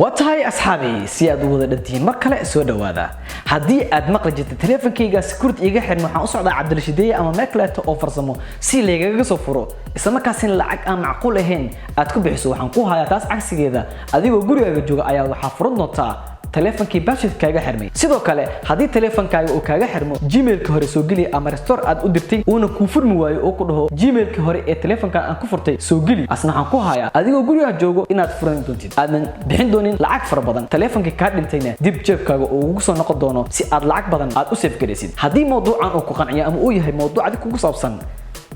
watahay asxaabi si aad wada dhantiin mar kale soo dhawaada hadii aad maqli jirtay teleefankayga security iga xirmo waxaan u socdaa Cabdilshideey ama Meekleto oo farsamo si leegaga soo furo isla markaasina lacag aan macquul ahayn aad ku bixiso waxaan ku hayaa taas cagsigeeda adigoo gurigaaga jooga ayaa waxa furan doontaa teleefankii bashid kaaga xirmay sidoo kale hadii teleefankaaga uu kaaga xirmo gmail-ka hore soo gali ama restore aad u dirtay una ku furmi waayo oo ku dhaho gmail-ka hore ee teleefanka aan ku furtay soo gali asna waxaan ku hayaa adigoo gurigaaga joogo inaad furan doontid aadan bixin doonin lacag fara badan teleefanka ka dhintayna dib jeebkaaga oo ugu soo noqon doono si aad lacag badan aad u save gareysid hadii mowduucan uu ku qanciyo ama uu yahay mowduuc aad kugu saabsan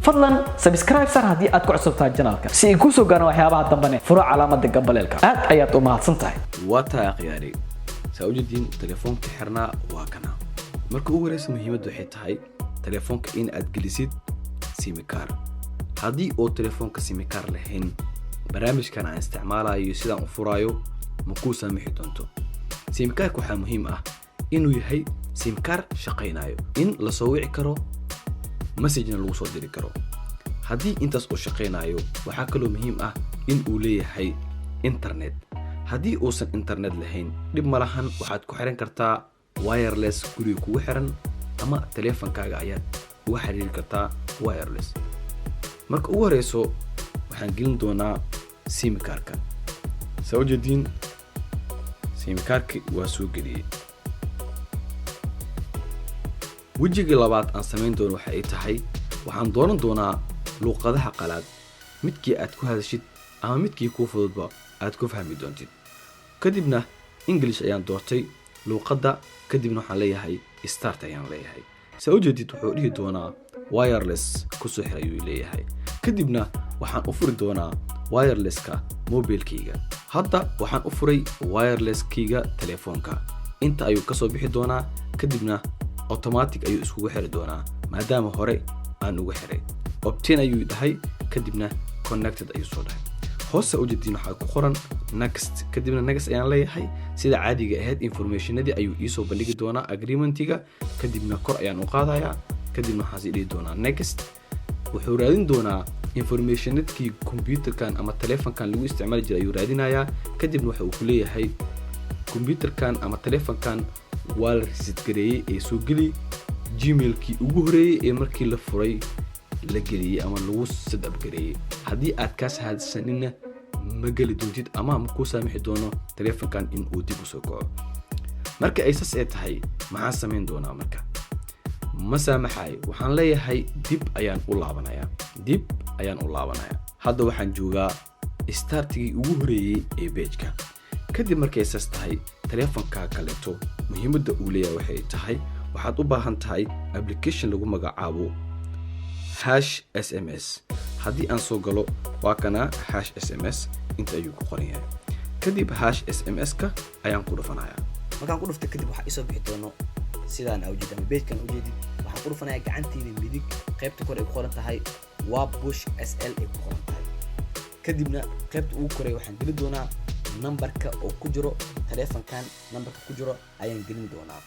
fadlan subscribe sar hadii aad ku cusubtahay channelka si ay ku soo gaaraan waxyaabaha dambane furo calaamada gambaleelka aad ayaad u mahadsantahay wata aqyaari سأوجدين تليفونك حرنا واكنا مركو ورس مهمة waxay tahay telefoonka in aad gelisid sim card hadii oo telefoonka sim card lahayn barnaamijkan aan isticmaalayo sidaan u furaayo ma ku saamixi doonto sim card waxa muhiim ah inuu yahay sim card shaqeynayo in la soo wici karo message lagu soo diri karo hadii intaas oo shaqeynayo waxa kale oo muhiim ah in uu leeyahay internet hadii uusan internet lahayn dib ma lahan waxaad ku xiran kartaa wireless guriga kugu xiran ama teleefankaaga ayaad uga xiriiri kartaa wireless marka ugu horeyso waxaan gelin doonaa sim cardka soo jeedin sim cardki waa soo geliyay wajiga labaad aan sameyn doono waxa ay tahay waxaan dooran doonaa luqadaha qalaad midkii aad ku hadashid ama midkii ku fududba aad ku fahmi doontid kadibna English ayaan doortay luqadda kadibna waxaan leeyahay start ayaan leeyahay soo jeedid wuxuu dhihi doonaa wireless ku soo xiray uu leeyahay kadibna waxaan u furi doonaa wirelesska mobilkayga hadda waxaan u furay wirelesskiga telefoonka inta ayuu ka soo bixi doonaa kadibna automatic ayuu isku xiri doonaa maadaama hore aan ugu xiray obtain ayuu dhahay kadibna connected ayuu soo dhahay hoos u jeedin waxa ku qoran next kadibna next ayaan leeyahay sida caadiga ahayd informationadii ayuu ii soo bandhigi doonaa agreementiga kadibna kor ayaan u qaadayaa kadibna waxaan sii dhigi doonaa next wuxuu raadin doonaa informationadkii computerkan ama teleefankan lagu isticmaali jiray ayuu raadinayaa kadibna waxa uu ku leeyahay computerkan ama teleefankan waa la reset gareeyay ee soo gali gmail-kii ugu horeeyay ee markii la furay la geliyay ama lagu setup gareeyay hadii aad ka sahadsanina ma gali doontid ama ma ku saamixi doono teleefankan in uu dib u soo kaco marka ay sas tahay maxaa sameyn doonaa marka ma saamaxay waxaan leeyahay dib ayaan u laabanayaa hadda waxaan joogaa startigii ugu horeeyay ee page-ka kadib markay sas tahay teleefanka kaleeto muhiimadda uu leeyahay waxay tahay waxaad u baahan tahay application lagu magacaabo #SMS hadii aan soo galo waa kana #SMS inta ayuu ku qoran yahay kadib #SMS ka ayaan ku dhufanayaa markaan ku dhufto kadib waxa isoo bixi doono sidaan awjeed ama page-kan u jeedid waxaan ku dhufanayaa gacanteeda midig qaybta kore ay ku qoran tahay waa push SL ay ku qoran tahay kadibna qaybta ugu koray waxaan gelin doonaa numberka oo ku jiro teleefankan numberka ku jiro ayaan gelin doonaa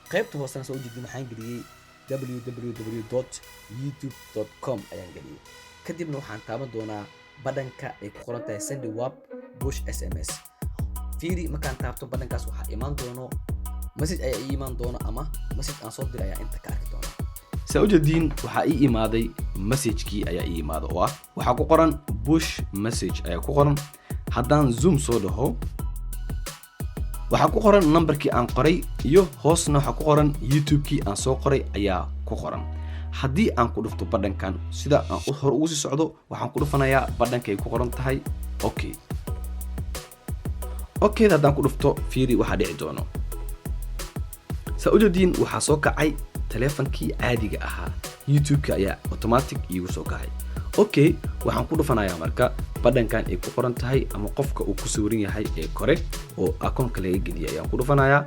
qaybta hoosena soo jeedin waxaan geliyay www.youtube.com ayaan geliyay kadibna waxaan taaban doonaa badhanka ay ku qoran tahay send web push SMS fiiri markaan taabto badhankaas waxa imaan doono message ay imaan doono ama message aan soo diray ayaa inta ka arki doona soo jeedin waxa ii imaaday message-kii ayaa ii imaaday oo ah waxa ku qoran push message ayaa ku qoran haddaan zoom soo dhaho waxa ku qoran numberkii aan qoray iyo hoosna waxa ku qoran YouTube-kii aan soo qoray ayaa ku qoran hadii aan ku dhufto badhankan sida aan hor ugu sii socdo waxaan ku dhufanayaa badhanka ay ku qoran tahay okay haddaan ku dhufto fiiri waxa dhici doono saudiin waxa soo kacay teleefankii caadiga ahaa YouTube-ka ayaa automatic iigu soo kacay okay waxaan ku dhufanayaa marka badhankan ay ku qoran tahay ama qofka uu ku sawiran yahay ee kore oo akoonka laga geliyay ayaan ku dhufanayaa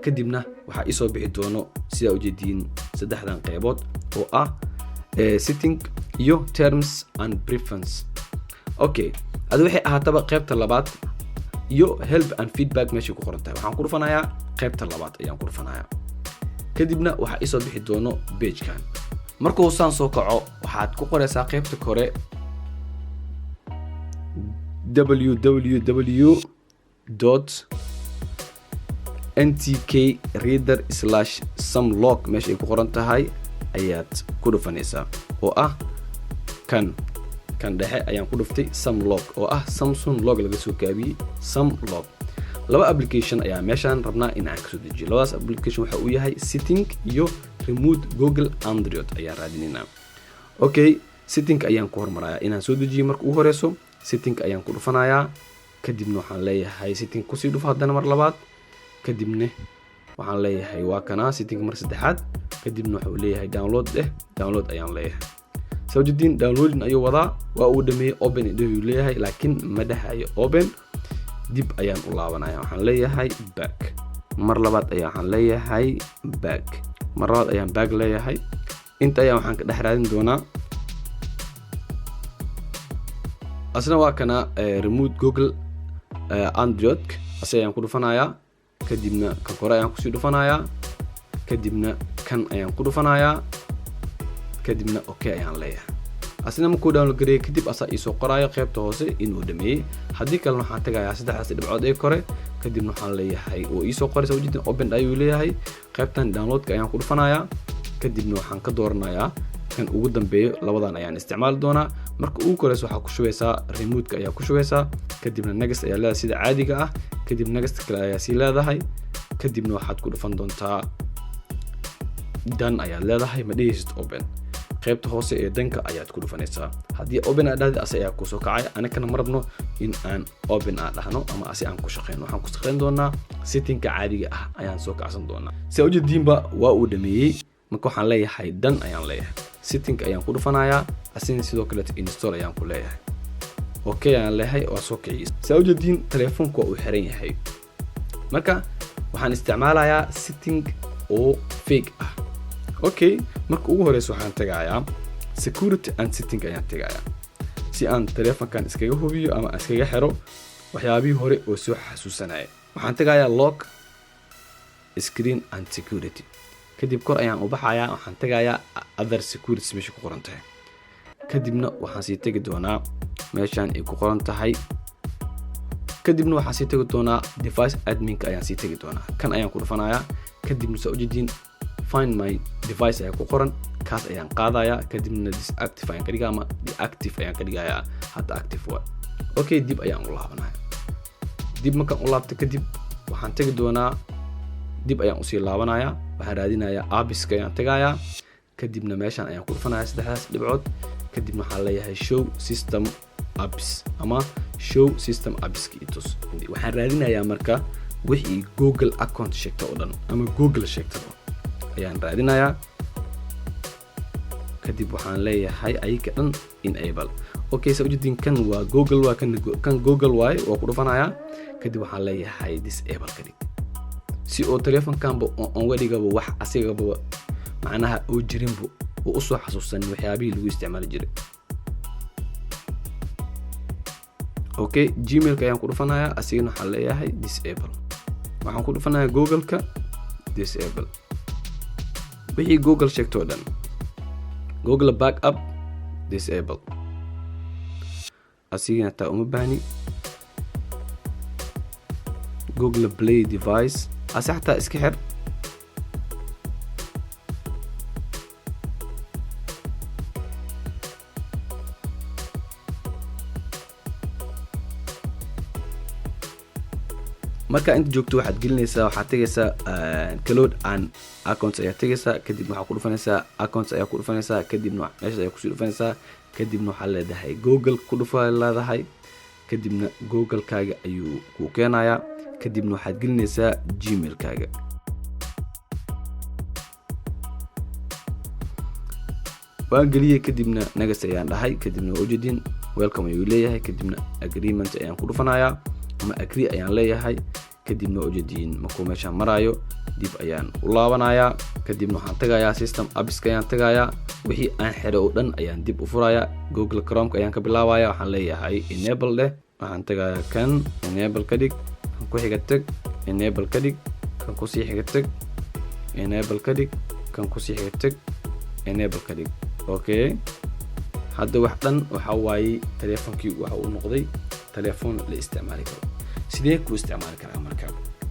kadibna waxa ii soo bixi doono sida u jeedin saddexdan qaybood oo ah setting iyo terms and preference okay adu waxay ahaataba qaybta labaad iyo help and feedback meesha ku qoran tahay waxaan ku dhufanayaa qaybta labaad ayaan ku dhufanayaa kadibna waxa ii soo bixi doono page-kan markuu saan soo kaco waxaad ku qoraysaa qaybta kore www ntk reader / sumlog meesha ay ku qoran tahay ayaad ku dhufanaysaa oo ah kan dhexe ayaan ku dhuftay sumlog oo ah Samsung log laga soo kaabiyey sumlog. laba application ayaa meeshaan rabnaa in aan kasoo dejiyo. labadaas application waxa uu yahay setting iyo remote Google Android ayaan raadinaynaa. okay, setting ayaan ku hormarayaa inaan soo dejiyo. marka ugu horeyso setting ayaan ku dhufanayaa, kadibna waxaan leeyahay setting kusii dhufo haddana mar labaad, kadibna waxaan leeyahay waa kana setting mar saddexaad, kadibna wuxuu leeyahay download ayaan leeyahay. sawjidin downloading ayuu wadaa, waa uu dhameeyay open ayuu leeyahay laakiin ma dhahayo open. dib ayaan u laabanaya, waxaan leeyahay back. mar labaad waxaan leeyahay back. mar labaad ayaan back leeyahay. inta ayaan waxaan ka dhex raadin doonaa asna waa kana remote Google Android ayaan ku dhufanayaa, kadibna kan kore ayaan kusii dhufanayaa, kadibna kan ayaan ku dhufanayaa, kadibna okay ayaan leeyahay. asna markuu download gareeyay kadib asaa ii soo qoraayo qaybta hoose inuu dhameeyay. haddii kalena waxaan tagayaa saddexdaas dhibcood ee kore, kadibna waxaan leeyahay oo ii soo qoraysa wajidin open ayuu leeyahay. qaybtan downloadka ayaan ku dhufanayaa, kadibna waxaan ka dooranayaa kan ugu dambeeyo. labadan ayaan isticmaali doonaa. marka ugu koreyso waxaa ku shubeysaa remote-ka ayaa ku shubeysaa, kadibna next ayaa leedahay sida caadiga ah, kadib next kale ayaa sii leedahay, kadibna waxaad ku dhufan doontaa done ayaad leedahay, ma dhehaysid open. qaybta hoose ee danka ayaad ku dhufanaysaa. haddii open aad dhahdo ase ayaa ku soo kacay. anakana ma rabno in aan open aad dhahno ama ase aan ku shaqeyno. waxaan ku shaqeyn doonaa settingka caadiga ah ayaan soo kacsan doonaa. si ujeediinba waa uu dhameeyey. marka waxaan leeyahay done ayaan leeyahay. setting ayaan ku dhufanayaa, asina sidoo kale install ayaan ku leeyahay. okay ayaan leeyahay, waa soo kiciyay. si ujeediin telefoonku waa uu xiran yahay. marka waxaan isticmaalayaa setting oo fake ah. okay, marka ugu horeyso waxaan tagayaa security and setting ayaan tagayaa si aan telefoonkan iskaga hubiyo ama iskaga xiro waxyaabihii hore oo soo xasuusanaya. waxaan tagayaa lock screen and security, kadib kor ayaan u baxayaa, waxaan tagayaa other security meesha ku qoran tahay, kadibna waxaan sii tagi doonaa meeshaan ay ku qoran tahay, kadibna waxaan sii tagi doonaa device admin-ka ayaan sii tagi doonaa. kan ayaan ku dhufanayaa, kadibna soo ujeedin find my device ayaa ku qoran, kaas ayaan qaadayaa, kadibna disactive ayaan ka dhigaa ama deactive ayaan ka dhigayaa hadda active waa. okay, dib ayaan u laabanaya. dib markaan u laabto kadib waxaan tagi doonaa, dib ayaan usii laabanaya, waxaan raadinayaa apps-ka ayaan tagayaa, kadibna meeshaan ayaan ku dhufanayaa saddexdaas dhibcood, kadibna waxaan leeyahay show system apps ama show system apps-ka itus. waxaan raadinayaa marka wixii Google account sheegta oo dhan ama Google sheegta ayaan raadinayaa. kadib waxaan leeyahay ayka dhan enable. okay, soo ujeedin kan waa Google, waa kan Google waaye, waa ku dhufanayaa, kadib waxaan leeyahay disable ka dhig si oo telefoonkanba on wadigaba wax asigaba macnaha oo jirinba oo u soo xasuusan waxyaabihii lagu isticmaali jiray. okay, gmail-ka ayaan ku dhufanayaa, asigana waxaan leeyahay disable. waxaan ku dhufanayaa Google-ka disable. wixii Google sheegto oo dhan Google backup disable, asigana taa uma baahni. Google Play device ase xataa iska xir. marka inta joogto waxaad gelinaysaa, waxaad tagaysaa cloud and accounts ayaa tagaysaa, kadib waxaad ku dhufanaysaa accounts ayaa ku dhufanaysaa, kadibna meesha ayaa kusii dhufanaysaa, kadibna waxaad leedahay Google ku dhufa leedahay, kadibna Google-kaaga ayuu ku keenayaa, kadibna waxaad gelinaysaa Gmail-kaaga. waan geliyay, kadibna next ayaan dhahay, kadibna ujeedin welcome ayuu leeyahay, kadibna agreement ayaan ku dhufanayaa ama agree ayaan leeyahay, kadibna ujeedin markuu meeshaan maraayo dib ayaan u laabanayaa, kadibna waxaan tagayaa system apps-ka ayaan tagayaa, wixii aan xiro oo dhan ayaan dib u furayaa. Google Chrome-ka ayaan ka bilaabayaa, waxaan leeyahay enable leh, waxaan tagayaa kan enable ka dhig, kan ku xiga tag enable ka dhig, kan ku sii xiga tag enable ka dhig, kan ku sii xiga tag enable ka dhig. okay, hadda wax dhan waxa waaye telefoonkii waxa uu noqday telefoon la isticmaali karo. sidee ku isticmaali karaa marka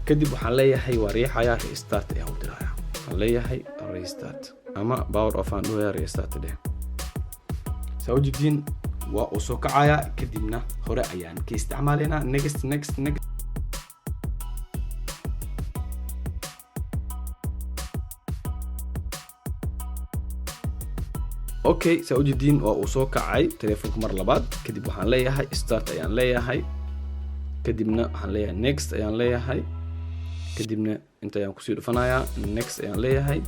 kadib waxaan leeyahay waa riixayaa restart ayaan u dirayaa waxaan leeyahay restart ama power off aan dhahayaa restart dheh sawjidin waa uu soo kacaya kadibna hore ayaan ka isticmaalaynaa next okay sawjidin waa uu soo kacay telefoonka mar labaad kadib waxaan leeyahay start ayaan leeyahay kadibna waxaan leeyahay next ayaan leeyahay kadibna inta ayaan kusii dhufanayaa next ayaan leeyahay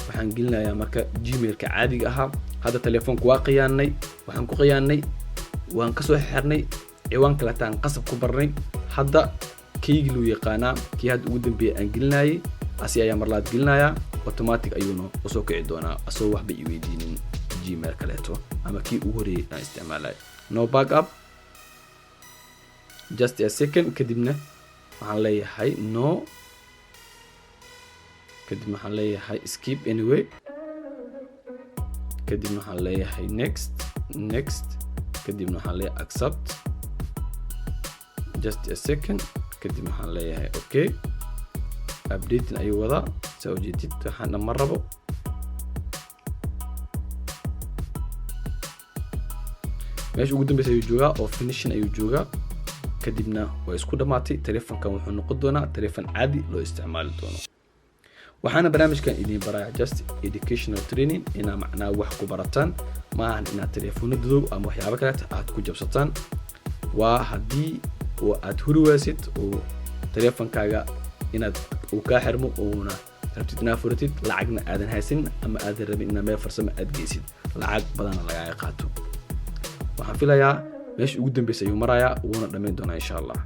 waxaan gelinayaa marka gmailka caadiga ahaa hadda telefoonku waa qiyaanay waxaan ku qiyaanay waan ka soo xirnay ciwaan kale taan qasab ku barnay hadda keygi loo yaqaanaa kii hadda ugu dambeeyay aan gelinayay asi ayaa mar labaad gelinayaa automatic ayuuna u soo kici doonaa asoo waxba i weydiinin gmail kaleeto ama kii ugu horeeyay aan isticmaalay no backup just a second kadibna waxaan leeyahay no kadibna waxaan leeyahay skip anyway kadibna waxaan leeyahay next kadibna waxaan leeyahay accept just a second kadibna waxaan leeyahay okay updating ayuu wadaa soo jeedid waxaan ma rabo meesha ugu dambeysay ayuu joogaa oo finishing ayuu joogaa kadibna waa isku dhamaatay telefoonkan wuxuu noqon doonaa telefoon caadi loo isticmaali doono waxaana barnaamijkan idin barayaa just educational training inaa macnaa wax ku barataan ma ahan inaad telefoonadooda ama waxyaabo kale aad ku jabsataan waa haddii oo aad huri waysid oo telefoonkaaga inaad uu kaa xirmo oona rabtid inaad furatid lacagna aadan haysan ama aadan rabin inaad meel farsamo aad geysid lacag badana lagaaga qaato waxaan filayaa meesha ugu dambeysay ayuu marayaa wuuna dhammayn doonaa insha allah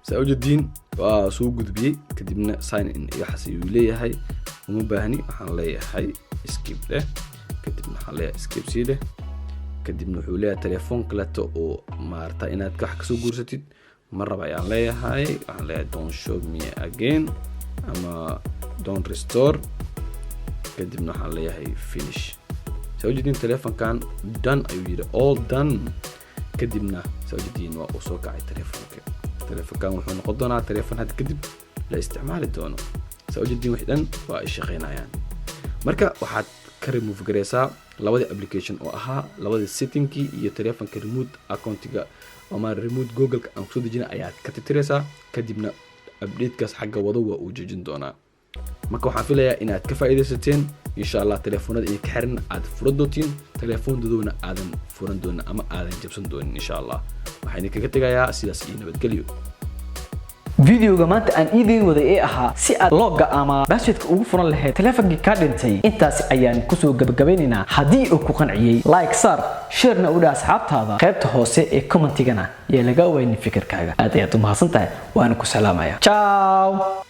sawjidin waa soo gudbiyay kadibna sign in iyo xasiyuu leeyahay uma baahni waxaan leeyahay skip leh kadibna waxaan leeyahay skip sii kadibna wuxuu leeyahay telefoon kaleeto oo maarta inaad wax ka soo guursatid maraba ayaan leeyahay waxaan leeyahay don't show me again ama don't restore kadibna waxaan leeyahay finish sawjidin telefoonkan done ayuu yiri all done kadibna sawjidin waa uu soo kacay telefoonka telefoonkan wuxuu noqon doonaa telefoon had kadib la isticmaali doono sawjidin wax dhan waa ay shaqeynayaan marka waxaad ka remove gareysaa labada application oo ahaa labada settingkii iyo telefoonka remote accountiga ama remote google aan ku soo dejinay ayaad ka tirtireysaa kadibna update-kaas xagga wado waa uu joojin doonaa marka waxaan filayaa inaad ka faa'iideysateen insha Allah telefoonada ay ka xiran aad furan doontiin telefoonadooda aadan furan doonin ama aadan jabsan doonin insha Allah waxaan kaga tagayaa sidaas iyo nabadgelyo فيديوغا maanta aan idin waday ee ahaa si aad logga ama passwordka ugu furan lahayd telefoonka ka dhintay intaas ayaan ku soo gabagabaynaynaa hadii uu ku qanciyay like sar share na u dhaaf asxaabtaada qaybta hoose ee commentigana yaa laga weyni fikirkaaga aad ayaad u mahadsantahay waan ku salaamayaa ciao